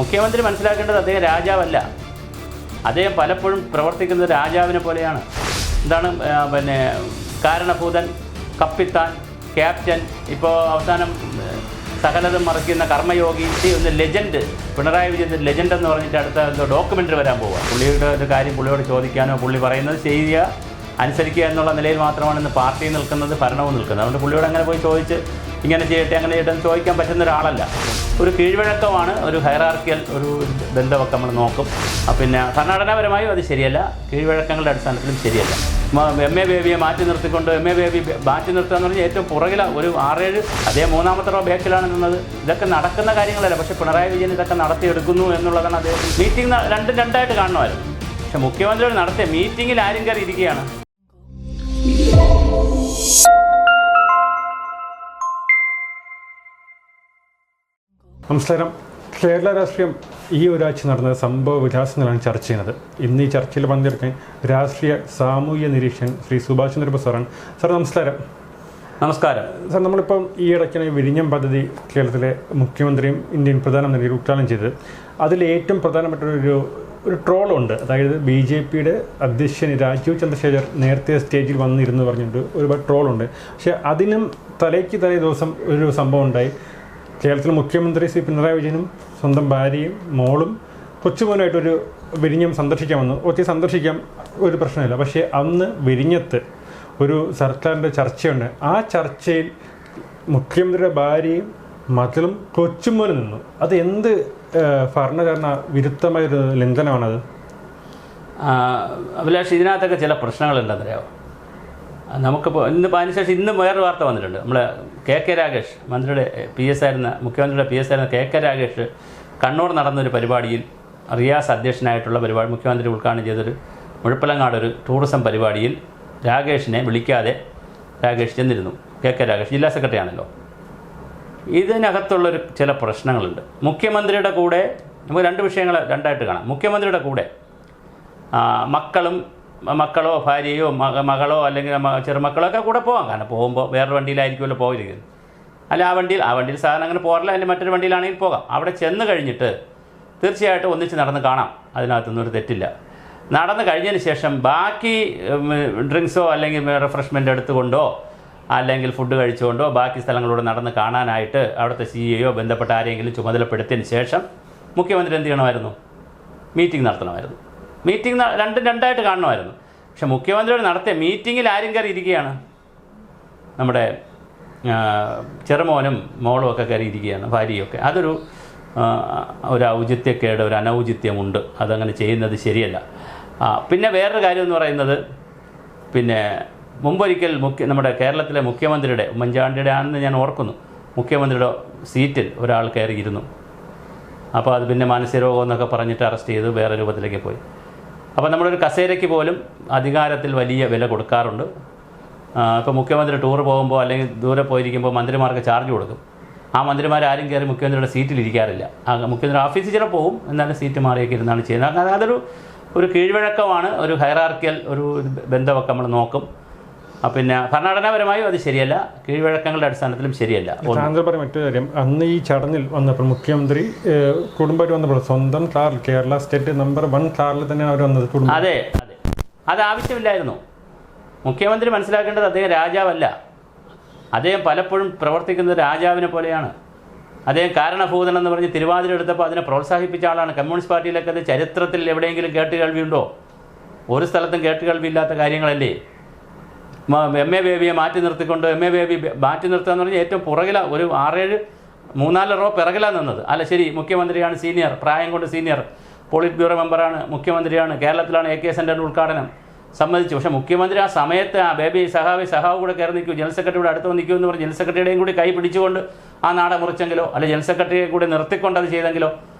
മുഖ്യമന്ത്രി മനസ്സിലാക്കേണ്ടത് അദ്ദേഹം രാജാവല്ല. അദ്ദേഹം പലപ്പോഴും പ്രവർത്തിക്കുന്നത് രാജാവിനെ പോലെയാണ്. എന്താണ് കാരണഭൂതൻ, കപ്പിത്താൻ, ക്യാപ്റ്റൻ, ഇപ്പോൾ അവസാനം സകലതും മറിക്കുന്ന കർമ്മയോഗി, ഒന്ന് ലെജൻഡ്. പിണറായി വിജയൻ ലെജൻഡ് എന്ന് പറഞ്ഞിട്ട് അടുത്ത ഡോക്യുമെൻ്ററി വരാൻ പോവുക. പുള്ളിയുടെ ഒരു കാര്യം പുള്ളിയോട് ചോദിക്കാനോ പുള്ളി പറയുന്നത് ചെയ്യുക, അനുസരിക്കുക എന്നുള്ള നിലയിൽ മാത്രമാണ് ഇന്ന് പാർട്ടി നിൽക്കുന്നത്, ഭരണവും നിൽക്കുന്നത്. അതുകൊണ്ട് പുള്ളിയോട് അങ്ങനെ പോയി ചോദിച്ച് ഇങ്ങനെ ചെയ്യട്ടെ അങ്ങനെ ചെയ്യട്ടെ എന്ന് ചോദിക്കാൻ പറ്റുന്ന ഒരാളല്ല. ഒരു കീഴ്വഴക്കമാണ്, ഒരു ഹൈറാർക്കിയൽ ഒരു ബന്ധമൊക്കെ നമ്മൾ നോക്കും. പിന്നെ ഭരണഘടനാപരമായും അത് ശരിയല്ല, കീഴ്വഴക്കങ്ങളുടെ അടിസ്ഥാനത്തിലും ശരിയല്ല. എം.എ. ബേബിയെ മാറ്റി നിർത്തിക്കൊണ്ട് എം.എ. ബേബി മാറ്റി നിർത്തുക എന്ന് പറഞ്ഞാൽ ഏറ്റവും പുറകില ഒരു 6-7 അദ്ദേഹം 3ാമത്തെ റോ ബാക്കിലാണ് നിന്നത്. ഇതൊക്കെ നടക്കുന്ന കാര്യങ്ങളല്ല. പക്ഷേ പിണറായി വിജയൻ ഇതൊക്കെ നടത്തിയെടുക്കുന്നു എന്നുള്ളതാണ് അദ്ദേഹം. മീറ്റിംഗ് രണ്ടായിട്ട് കാണണമായിരുന്നു. പക്ഷെ മുഖ്യമന്ത്രിയോട് നടത്തിയ മീറ്റിങ്ങിൽ ആരും കയറി ഇരിക്കുകയാണ്. നമസ്കാരം. കേരള രാഷ്ട്രീയം ഈ ഒരാഴ്ച നടന്ന സംഭവ വികാസങ്ങളാണ് ചർച്ച ചെയ്യുന്നത്. ഇന്ന് ഈ ചർച്ചയിൽ പങ്കെടുക്കാൻ രാഷ്ട്രീയ സാമൂഹ്യ നിരീക്ഷകൻ ശ്രീ സുഭാഷ് ചന്ദ്രബോസ് സാറാണ്. സാർ നമസ്കാരം. നമസ്കാരം സാർ, നമ്മളിപ്പം ഈ ഇടയ്ക്കാണ് വിഴിഞ്ഞം പദ്ധതി കേരളത്തിലെ മുഖ്യമന്ത്രിയും ഇന്ത്യൻ പ്രധാനമന്ത്രിയും ഉദ്ഘാടനം ചെയ്തത്. അതിൽ ഏറ്റവും പ്രധാനപ്പെട്ട ഒരു ട്രോളുണ്ട്. അതായത് BJPയുടെ അധ്യക്ഷൻ രാജീവ് ചന്ദ്രശേഖർ നേരത്തെ സ്റ്റേജിൽ വന്നിരുന്നു പറഞ്ഞിട്ട് ഒരുപാട് ട്രോളുണ്ട്. പക്ഷേ അതിനും തലേ ദിവസം ഒരു സംഭവം ഉണ്ടായി. കേരളത്തിലെ മുഖ്യമന്ത്രി ശ്രീ പിണറായി വിജയനും സ്വന്തം ഭാര്യയും മോളും കൊച്ചുമോനുമായിട്ടൊരു വിഴിഞ്ഞം സന്ദർശിക്കാൻ വന്നു. സന്ദർശിക്കാം, ഒരു പ്രശ്നമില്ല. പക്ഷേ അന്ന് വിഴിഞ്ഞത്ത് ഒരു സർക്കാരിൻ്റെ ചർച്ചയുണ്ട്. ആ ചർച്ചയിൽ മുഖ്യമന്ത്രിയുടെ ഭാര്യയും മകളും കൊച്ചുമോനും നിന്നു. അത് എന്ത് ഭരണഘടന വിരുദ്ധമായൊരു ലംഘനമാണത്? അഭിലാഷ്, ഇതിനകത്തൊക്കെ ചില പ്രശ്നങ്ങളുണ്ടെന്നറിയാമോ? നമുക്കിപ്പോൾ അതിനുശേഷം ഇന്ന് വേറൊരു വാർത്ത വന്നിട്ടുണ്ട്. നമ്മളെ KK രാഗേഷ്, മന്ത്രിയുടെ PS ആയിരുന്ന, മുഖ്യമന്ത്രിയുടെ PS ആയിരുന്ന KK രാഗേഷ് കണ്ണൂർ നടന്നൊരു പരിപാടിയിൽ, റിയാസ് അധ്യക്ഷനായിട്ടുള്ള പരിപാടി, മുഖ്യമന്ത്രി ഉദ്ഘാടനം ചെയ്തൊരു മുഴപ്പിലങ്ങാട് ഒരു ടൂറിസം പരിപാടിയിൽ രാഗേഷിനെ വിളിക്കാതെ രാഗേഷ് ചെന്നിരുന്നു. KK രാഗേഷ് ജില്ലാ സെക്രട്ടറി ആണല്ലോ. ഇതിനകത്തുള്ളൊരു ചില പ്രശ്നങ്ങളുണ്ട്. മുഖ്യമന്ത്രിയുടെ കൂടെ നമുക്ക് രണ്ട് വിഷയങ്ങൾ രണ്ടായിട്ട് കാണാം. മുഖ്യമന്ത്രിയുടെ കൂടെ മക്കളോ ഭാര്യയോ മകളോ അല്ലെങ്കിൽ ചെറുമക്കളോ ഒക്കെ കൂടെ പോകാം. കാരണം പോകുമ്പോൾ വേറൊരു വണ്ടിയിലായിരിക്കുമല്ലോ പോയിരിക്കുന്നത്. അല്ല ആ വണ്ടിയിൽ സാധാരണ അങ്ങനെ പോകാറില്ല. അല്ലെങ്കിൽ മറ്റൊരു വണ്ടിയിലാണെങ്കിൽ പോകാം. അവിടെ ചെന്ന് കഴിഞ്ഞിട്ട് തീർച്ചയായിട്ടും ഒന്നിച്ച് നടന്ന് കാണാം. അതിനകത്തൊന്നും ഒരു തെറ്റില്ല. നടന്ന് കഴിഞ്ഞതിന് ശേഷം ബാക്കി ഡ്രിങ്ക്സോ അല്ലെങ്കിൽ റിഫ്രഷ്മെൻ്റ് എടുത്തുകൊണ്ടോ അല്ലെങ്കിൽ ഫുഡ് കഴിച്ചുകൊണ്ടോ ബാക്കി സ്ഥലങ്ങളിലൂടെ നടന്ന് കാണാനായിട്ട് അവിടുത്തെ CEO ബന്ധപ്പെട്ട ആരെങ്കിലും ചുമതലപ്പെടുത്തിയതിന് ശേഷം മുഖ്യമന്ത്രി എന്ത് ചെയ്യണമായിരുന്നു? മീറ്റിംഗ് നടത്തണമായിരുന്നു. മീറ്റിംഗ് രണ്ടായിട്ട് കാണണമായിരുന്നു. പക്ഷെ മുഖ്യമന്ത്രിയോട് നടത്തിയ മീറ്റിങ്ങിൽ ആരും കയറി ഇരിക്കുകയാണ്? നമ്മുടെ ചെറുമോനും മോളും ഒക്കെ കയറി ഇരിക്കുകയാണ്, ഭാര്യയൊക്കെ. അതൊരു ഔചിത്യക്കേട്, ഒരു അനൗചിത്യമുണ്ട്. അതങ്ങനെ ചെയ്യുന്നത് ശരിയല്ല. പിന്നെ വേറൊരു കാര്യം എന്ന് പറയുന്നത്, പിന്നെ മുമ്പൊരിക്കൽ നമ്മുടെ കേരളത്തിലെ മുഖ്യമന്ത്രിയുടെ, ഉമ്മൻചാണ്ടിയുടെ ആണെന്ന് ഞാൻ ഓർക്കുന്നു, മുഖ്യമന്ത്രിയുടെ സീറ്റിൽ ഒരാൾ കയറിയിരുന്നു. അപ്പോൾ അത് പിന്നെ മാനസിക രോഗം എന്നൊക്കെ പറഞ്ഞിട്ട് അറസ്റ്റ് ചെയ്ത് വേറെ രൂപത്തിലേക്ക് പോയി. അപ്പോൾ നമ്മളൊരു കസേരയ്ക്ക് പോലും അധികാരത്തിൽ വലിയ വില കൊടുക്കാറുണ്ട്. ഇപ്പോൾ മുഖ്യമന്ത്രി ടൂർ പോകുമ്പോൾ അല്ലെങ്കിൽ ദൂരെ പോയിരിക്കുമ്പോൾ മന്ത്രിമാർക്ക് ചാർജ് കൊടുക്കും. ആ മന്ത്രിമാരാരും കയറി മുഖ്യമന്ത്രിയുടെ സീറ്റിലിരിക്കാറില്ല. മുഖ്യമന്ത്രി ഓഫീസിൽ ചില പോകും, എന്നാലും സീറ്റ് മാറിയൊക്കെ ഇരുന്നാണ് ചെയ്യുന്നത്. അതൊരു കീഴ്വഴക്കമാണ്, ഒരു ഹൈറാർക്കിയൽ ഒരു ബന്ധമൊക്കെ നമ്മൾ നോക്കും. പിന്നെ ഭരണഘടനാപരമായും അത് ശരിയല്ല, കീഴ്വഴക്കങ്ങളുടെ അടിസ്ഥാനത്തിലും ശരിയല്ല. മറ്റൊരു കാര്യം, അന്ന് ഈ ചടങ്ങിൽ വന്നപ്പോൾ മുഖ്യമന്ത്രി കുടുംബമായിട്ട് വന്നപ്പോൾ സ്വന്തം കാറിൽ, കേരള സ്റ്റേറ്റ് നമ്പർ 1 കാറിൽ തന്നെയാണ് അവർ വന്നത്. അതെ, അത് ആവശ്യമില്ലായിരുന്നു. മുഖ്യമന്ത്രി മനസ്സിലാക്കേണ്ടത് അദ്ദേഹം രാജാവല്ല. അദ്ദേഹം പലപ്പോഴും പ്രവർത്തിക്കുന്നത് രാജാവിനെ പോലെയാണ്. അദ്ദേഹം കാരണഭൂതൻ എന്ന് പറഞ്ഞ് തിരുവാതിര എടുത്തപ്പോൾ അതിനെ പ്രോത്സാഹിപ്പിച്ച ആളാണ്. കമ്മ്യൂണിസ്റ്റ് പാർട്ടിയിലൊക്കെ അത് ചരിത്രത്തിൽ എവിടെയെങ്കിലും കേട്ടുകേൾവിയുണ്ടോ? ഒരു സ്ഥലത്തും കേട്ടുകേൾവിയില്ലാത്ത കാര്യങ്ങളല്ലേ. എം.എ. ബേബിയെ മാറ്റി നിർത്തിക്കൊണ്ട് എം.എ. ബേബി മാറ്റി നിർത്തുക എന്ന് പറഞ്ഞാൽ ഏറ്റവും പുറകില ഒരു 6-7 റോ പിറകിലാണ് നിന്നത്. അല്ല ശരി, മുഖ്യമന്ത്രിയാണ് സീനിയർ, പ്രായം കൊണ്ട് സീനിയർ, പോളിറ്റ് ബ്യൂറോ മെമ്പറാണ്, മുഖ്യമന്ത്രിയാണ്, കേരളത്തിലാണ് AK സെൻ്ററിൻ്റെ ഉദ്ഘാടനം, സമ്മതിച്ചു. പക്ഷേ മുഖ്യമന്ത്രി ആ സമയത്ത് ആ ബേബി സഹാവ് കൂടെ കയറി നിൽക്കൂ, ജനറൽ സെക്രട്ടറിയുടെ അടുത്ത് നിൽക്കുമെന്ന് പറഞ്ഞ് ജനറൽ സെക്രട്ടറിയുടെയും കൂടി കൈ പിടിച്ചുകൊണ്ട് ആ നാട മുറിച്ചെങ്കിലോ, അല്ലെ ജനറൽ സെക്രട്ടറിയെ കൂടി നിർത്തിക്കൊണ്ട് അത് ചെയ്തെങ്കിലോ?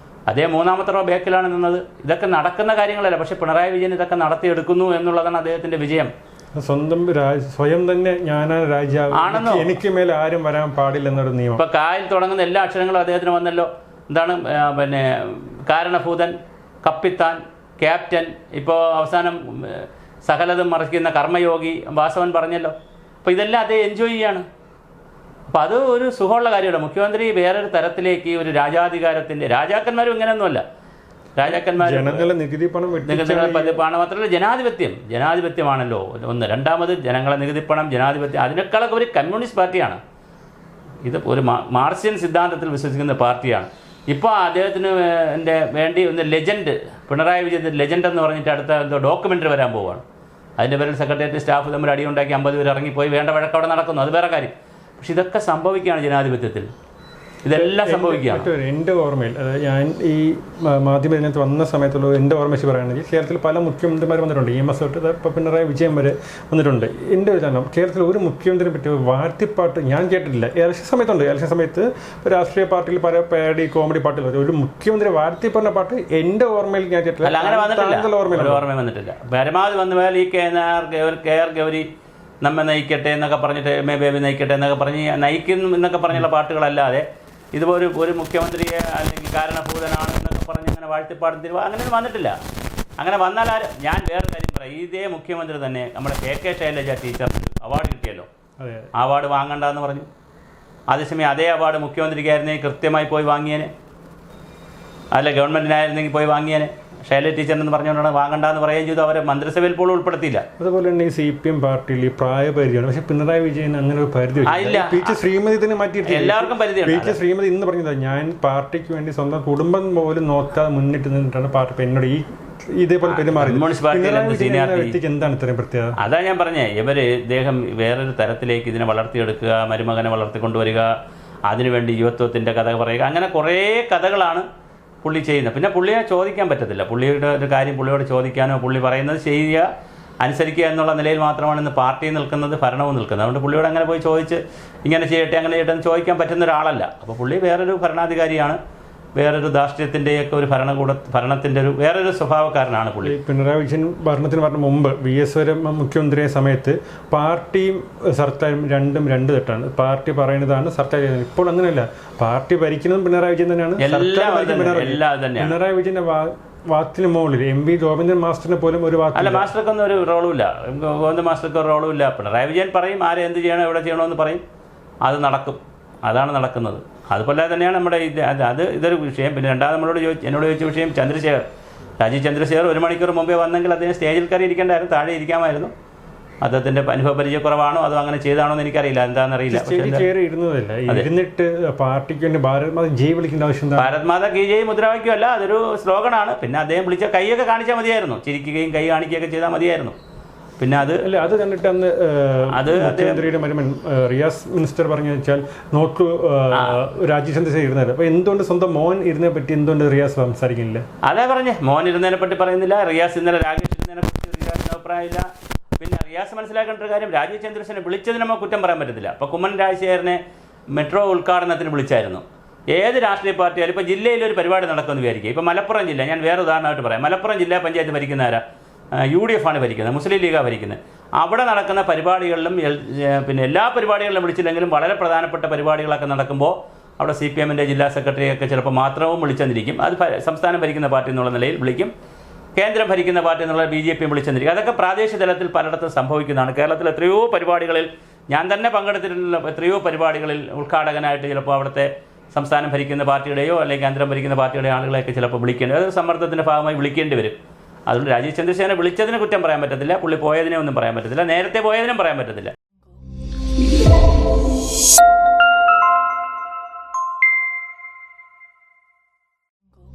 അദ്ദേഹം 3ാമത്തെ റോ ബാക്കിലാണ് നിന്നത്. ഇതൊക്കെ നടക്കുന്ന കാര്യങ്ങളല്ല. പക്ഷേ പിണറായി വിജയൻ ഇതൊക്കെ നടത്തിയെടുക്കുന്നു എന്നുള്ളതാണ് അദ്ദേഹത്തിൻ്റെ വിജയം. സ്വയം തന്നെ ഞാനാണ് രാജാവ്, എനിക്ക് മേലെ ആരും വരാൻ പാടില്ല എന്നൊരു നിയമം. ഇപ്പൊ കായിൽ തുടങ്ങുന്ന എല്ലാ അക്ഷരങ്ങളും അദ്ദേഹത്തിന് വന്നല്ലോ. എന്താണ് കാരണഭൂതൻ, കപ്പിത്താൻ, ക്യാപ്റ്റൻ, ഇപ്പോൾ അവസാനം സകലതും മറിക്കുന്ന കർമ്മയോഗി, വാസവൻ പറഞ്ഞല്ലോ. അപ്പോൾ ഇതെല്ലാം അദ്ദേഹം എൻജോയ് ചെയ്യാണ്. അപ്പോൾ അത് ഒരു സുഖമുള്ള കാര്യമല്ല. മുഖ്യമന്ത്രി വേറൊരു തരത്തിലേക്ക് ഒരു രാജാധികാരത്തിൻ്റെ, രാജാക്കന്മാരും ഇങ്ങനെയൊന്നുമല്ല, രാജാക്കന്മാർ നികുതി പണം മാത്രമല്ല ജനാധിപത്യമാണല്ലോ ഒന്ന്. രണ്ടാമത് ജനങ്ങളെ നികുതിപ്പണം, ജനാധിപത്യം, അതിനേക്കാളൊക്കെ ഒരു കമ്മ്യൂണിസ്റ്റ് പാർട്ടിയാണ് ഇത്. ഒരു മാർക്സിയൻ സിദ്ധാന്തത്തിൽ വിശ്വസിക്കുന്ന പാർട്ടിയാണ്. ഇപ്പോൾ അദ്ദേഹത്തിന് വേണ്ടി ഒന്ന് ലെജൻഡ്, പിണറായി വിജയൻ ലെജൻഡ് എന്ന് പറഞ്ഞിട്ട് അടുത്ത എന്തോ ഡോക്യുമെൻ്ററി വരാൻ പോവുകയാണ്. അതിൻ്റെ പേരിൽ സെക്രട്ടേറിയറ്റ് സ്റ്റാഫ് തമ്മിൽ അടിയുണ്ടാക്കി 50 പേര് ഇറങ്ങിപ്പോയി, വേണ്ട വഴക്ക് അവിടെ നടക്കുന്നു, അത് വേറെ കാര്യം. പക്ഷെ ഇതൊക്കെ സംഭവിക്കുകയാണ് ജനാധിപത്യത്തിൽ, ഇതെല്ലാം സംഭവിക്കുകയാണ്. എൻ്റെ ഓർമ്മയിൽ, ഞാൻ ഈ മാധ്യമ രംഗത്ത് വന്ന സമയത്തുള്ള എൻ്റെ ഓർമ്മ വെച്ച് പറയുകയാണെങ്കിൽ കേരളത്തിൽ പല മുഖ്യമന്ത്രിമാർ വന്നിട്ടുണ്ട്. EMS തൊട്ട് ഇപ്പോൾ പിണറായി വിജയൻ വരെ വന്നിട്ടുണ്ട്. എൻ്റെ ഒരു കാരണം കേരളത്തിൽ ഒരു മുഖ്യമന്ത്രിയെ പറ്റിയ വാഴ്ത്തിപ്പാട്ട് ഞാൻ കേട്ടിട്ടില്ല. ഇലക്ഷൻ സമയത്തുണ്ട്, ഇലക്ഷൻ സമയത്ത് രാഷ്ട്രീയ പാർട്ടിയിൽ പല പേടി കോമഡി പാട്ടുകൾ, ഒരു മുഖ്യമന്ത്രി വാഴ്ത്തി പറഞ്ഞ പാട്ട് എൻ്റെ ഓർമ്മയിൽ ഞാൻ കേട്ടില്ല. ഓർമ്മ വന്നിട്ടില്ല. പരമാവധി വന്നു പോയാൽ ഈ KR ഗൗരി നമ്മെ നയിക്കട്ടെ എന്നൊക്കെ പറഞ്ഞിട്ട്, MA ബേബി നയിക്കട്ടെ എന്നൊക്കെ പറഞ്ഞ് നയിക്കുന്നു എന്നൊക്കെ പറഞ്ഞുള്ള പാട്ടുകളല്ലാതെ ഇതുപോലെ ഒരു മുഖ്യമന്ത്രിയെ അല്ലെങ്കിൽ കാരണഭൂതനാണ് എന്നൊക്കെ പറഞ്ഞ് അങ്ങനെ വാഴ്ത്തിപ്പാടും അങ്ങനെയൊന്നും വന്നിട്ടില്ല. അങ്ങനെ വന്നാൽ ഞാൻ വേറെ കാര്യം പറയാം. ഇതേ മുഖ്യമന്ത്രി തന്നെ നമ്മുടെ KK ശൈലജ ടീച്ചർ അവാർഡ് കിട്ടിയല്ലോ, അവാർഡ് വാങ്ങണ്ടെന്ന് പറഞ്ഞു. അതേസമയം അതേ അവാർഡ് മുഖ്യമന്ത്രിക്കായിരുന്നെങ്കിൽ കൃത്യമായി പോയി വാങ്ങിയേനെ, അല്ല ഗവൺമെൻറ്റിനായിരുന്നെങ്കിൽ പോയി വാങ്ങിയേനെ. ശൈലജ ടീച്ചറിനെന്ന് പറഞ്ഞുകൊണ്ടാണ് വാങ്ങണ്ടെന്ന് പറയുകയും ചെയ്തു. അവരെ മന്ത്രിസഭയിൽ പോലും ഉൾപ്പെടുത്തിയില്ല. അതുപോലെ തന്നെ ഈ CPM പാർട്ടിയിൽ ഈ പ്രായപരിധിയാണ്. പക്ഷേ പിണറായി വിജയൻ അങ്ങനെ ഒരു പരിധി ശ്രീമതി തന്നെ മാറ്റിയിട്ട് എല്ലാവർക്കും പരിധിയുണ്ട്. ശ്രീമതി ഇന്ന് പറഞ്ഞത് ഞാൻ പാർട്ടിക്ക് വേണ്ടി സ്വന്തം കുടുംബം പോലും നോക്കാതെ മുന്നിട്ട് നിന്നിട്ടാണ് പാർട്ടി എന്നോട് ഇതേപോലെ പെരുമാറി. എന്താണ് ഇത്രയും പ്രത്യേകത? അതാ ഞാൻ പറഞ്ഞേ, ഇദ്ദേഹം വേറൊരു തരത്തിലേക്ക് ഇതിനെ വളർത്തിയെടുക്കുക, മരുമകനെ വളർത്തിക്കൊണ്ടുവരിക, അതിനുവേണ്ടി യുവത്വത്തിൻ്റെ കഥ പറയുക, അങ്ങനെ കുറേ കഥകളാണ് പുള്ളി ചെയ്യുന്നത്. പിന്നെ പുള്ളിയെ ചോദിക്കാൻ പറ്റത്തില്ല. പുള്ളിയുടെ ഒരു കാര്യം പുള്ളിയോട് ചോദിക്കാനോ, പുള്ളി പറയുന്നത് ചെയ്യുക, അനുസരിക്കുക എന്നുള്ള നിലയിൽ മാത്രമാണ് ഇന്ന് പാർട്ടി നിൽക്കുന്നത്, ഭരണവും നിൽക്കുന്നത്. അതുകൊണ്ട് പുള്ളിയോട് അങ്ങനെ പോയി ചോദിച്ച് ഇങ്ങനെ ചെയ്യട്ടെ അങ്ങനെ ചെയ്യട്ടെ എന്ന് ചോദിക്കാൻ പറ്റുന്ന ഒരാളല്ല. അപ്പോൾ പുള്ളി വേറൊരു ഭരണാധികാരിയാണ്, വേറൊരു ധാർഷ്ട്യത്തിൻ്റെയൊക്കെ ഒരു ഭരണത്തിൻ്റെ ഒരു വേറൊരു സ്വഭാവക്കാരനാണ് പുള്ളി. പിണറായി വിജയൻ ഭരണത്തിന് പറഞ്ഞ മുമ്പ് VS വരെ മുഖ്യമന്ത്രിയായ സമയത്ത് പാർട്ടിയും സർക്കാരും രണ്ടും രണ്ട് തെറ്റാണ്. പാർട്ടി പറയുന്നതാണ് സർക്കാർ ചെയ്യുന്നത്. ഇപ്പോൾ അങ്ങനെയല്ല, പാർട്ടി ഭരിക്കുന്നതും പിണറായി വിജയൻ തന്നെയാണ്. പിണറായി വിജയന്റെ വാക്കിന് മുകളിൽ MV ഗോവിന്ദൻ മാസ്റ്ററിന് പോലും ഒരു വാക്ക്, അല്ല മാസ്റ്റർക്കൊന്നും ഒരു റോളുമില്ല, ഗോവിന്ദൻ മാസ്റ്റർക്ക് ഒരു റോളുമില്ല. പിണറായി വിജയൻ പറയും, ആരെ എന്ത് ചെയ്യണം, എവിടെ ചെയ്യണമെന്ന് പറയും, അത് നടക്കും, അതാണ് നടക്കുന്നത്. അതുപോലെ തന്നെയാണ് നമ്മുടെ ഇതൊരു വിഷയം. പിന്നെ രണ്ടാമത് എന്നോട് ചോദിച്ച വിഷയം രാജീവ് ചന്ദ്രശേഖർ 1 മണിക്കൂർ മുമ്പേ വന്നെങ്കിൽ അദ്ദേഹം സ്റ്റേജിൽ കയറി ഇരിക്കേണ്ടായിരുന്നു, താഴെ ഇരിക്കാമായിരുന്നു. അദ്ദേഹത്തിൻ്റെ അനുഭവ പരിചയക്കുറവാണോ അതോ അങ്ങനെ ചെയ്താണോ എന്ന് എനിക്കറിയില്ല, എന്താണെന്നറിയില്ല. ഭാരത് മാതാ കീ ജയ് മുദ്രാവാക്യമല്ല, അതൊരു സ്ലോഗനാണ്. പിന്നെ അദ്ദേഹം വിളിച്ച കൈയൊക്കെ കാണിച്ചാൽ മതിയായിരുന്നു, ചിരിക്കുകയും കൈ കാണിക്കുകയൊക്കെ ചെയ്താൽ മതിയായിരുന്നു. പിന്നെ അത് കണ്ടിട്ട് അന്ന് മുഖ്യമന്ത്രിയുടെ മരുമൻ റിയാസ് മിനിസ്റ്റർ പറഞ്ഞു വെച്ചാൽ നോക്കൂ രാജീവ് ചന്ദ്രശേഖർ ഇരുന്നത്. അപ്പോൾ എന്തുകൊണ്ട് സ്വന്തം മോൻ ഇരുന്നതിനെ പറ്റി എന്തുകൊണ്ട് റിയാസ് സംസാരിക്കുന്നില്ല? അതേ പറഞ്ഞേ, മോൻ ഇരുന്നതിനെ പറ്റി പറയുന്നില്ല. റിയാസ് ഇന്നലെ രാകേഷ് ഇരുന്നതിനെ പറ്റി റിയാസിന് അഭിപ്രായമില്ല. പിന്നെ റിയാസ് മനസ്സിലാക്കേണ്ട ഒരു കാര്യം, രാജീവ് ചന്ദ്രശേഖരനെ വിളിച്ചതിന് നമുക്ക് കുറ്റം പറയാൻ പറ്റത്തില്ല. അപ്പോൾ കുമ്മനം രാജശേഖരനെ മെട്രോ ഉദ്ഘാടനത്തിന് വിളിച്ചായിരുന്നു. ഏത് രാഷ്ട്രീയ പാർട്ടിയാലും ഇപ്പോൾ ജില്ലയിലൊരു പരിപാടി നടക്കുമെന്ന് വിചാരിക്കുക. ഇപ്പോൾ മലപ്പുറം ജില്ല, ഞാൻ വേറെ ഉദാഹരണമായിട്ട് പറയാം. മലപ്പുറം ജില്ലാ പഞ്ചായത്ത് ഭരിക്കുന്ന ആരാ? UDF ആണ് ഭരിക്കുന്നത്, മുസ്ലിം ലീഗാണ് ഭരിക്കുന്നത്. അവിടെ നടക്കുന്ന പരിപാടികളിലും പിന്നെ എല്ലാ പരിപാടികളിലും വിളിച്ചില്ലെങ്കിലും വളരെ പ്രധാനപ്പെട്ട പരിപാടികളൊക്കെ നടക്കുമ്പോൾ അവിടെ CPMൻ്റെ ജില്ലാ സെക്രട്ടറിയൊക്കെ ചിലപ്പോൾ മാത്രവും വിളിച്ചെന്നിരിക്കും. അത് സംസ്ഥാനം ഭരിക്കുന്ന പാർട്ടി എന്നുള്ള നിലയിൽ വിളിക്കും, കേന്ദ്രം ഭരിക്കുന്ന പാർട്ടി എന്നുള്ള BJP വിളിച്ചെന്നിരിക്കും. അതൊക്കെ പ്രാദേശിക തലത്തിൽ പലയിടത്തും സംഭവിക്കുന്നതാണ്. കേരളത്തിൽ എത്രയോ പരിപാടികളിൽ ഞാൻ തന്നെ പങ്കെടുത്തിട്ടുള്ള എത്രയോ പരിപാടികളിൽ ഉദ്ഘാടകനായിട്ട് ചിലപ്പോൾ അവിടുത്തെ സംസ്ഥാനം ഭരിക്കുന്ന പാർട്ടിയുടെയോ അല്ലെങ്കിൽ കേന്ദ്രം ഭരിക്കുന്ന പാർട്ടിയുടെയോ ആളുകളെയൊക്കെ ചിലപ്പോൾ വിളിക്കേണ്ടി, അത് സമ്മർദ്ദത്തിൻ്റെ ഭാഗമായി വിളിക്കേണ്ടി വരും. അതുകൊണ്ട് രാജീവ് ചന്ദ്രശേഖരനെ വിളിച്ചതിന് കുറ്റം പറയാൻ പറ്റത്തില്ല, പുള്ളി പോയതിനെ ഒന്നും പറയാൻ പറ്റത്തില്ല, നേരത്തെ പോയതിനും പറയാൻ പറ്റത്തില്ല.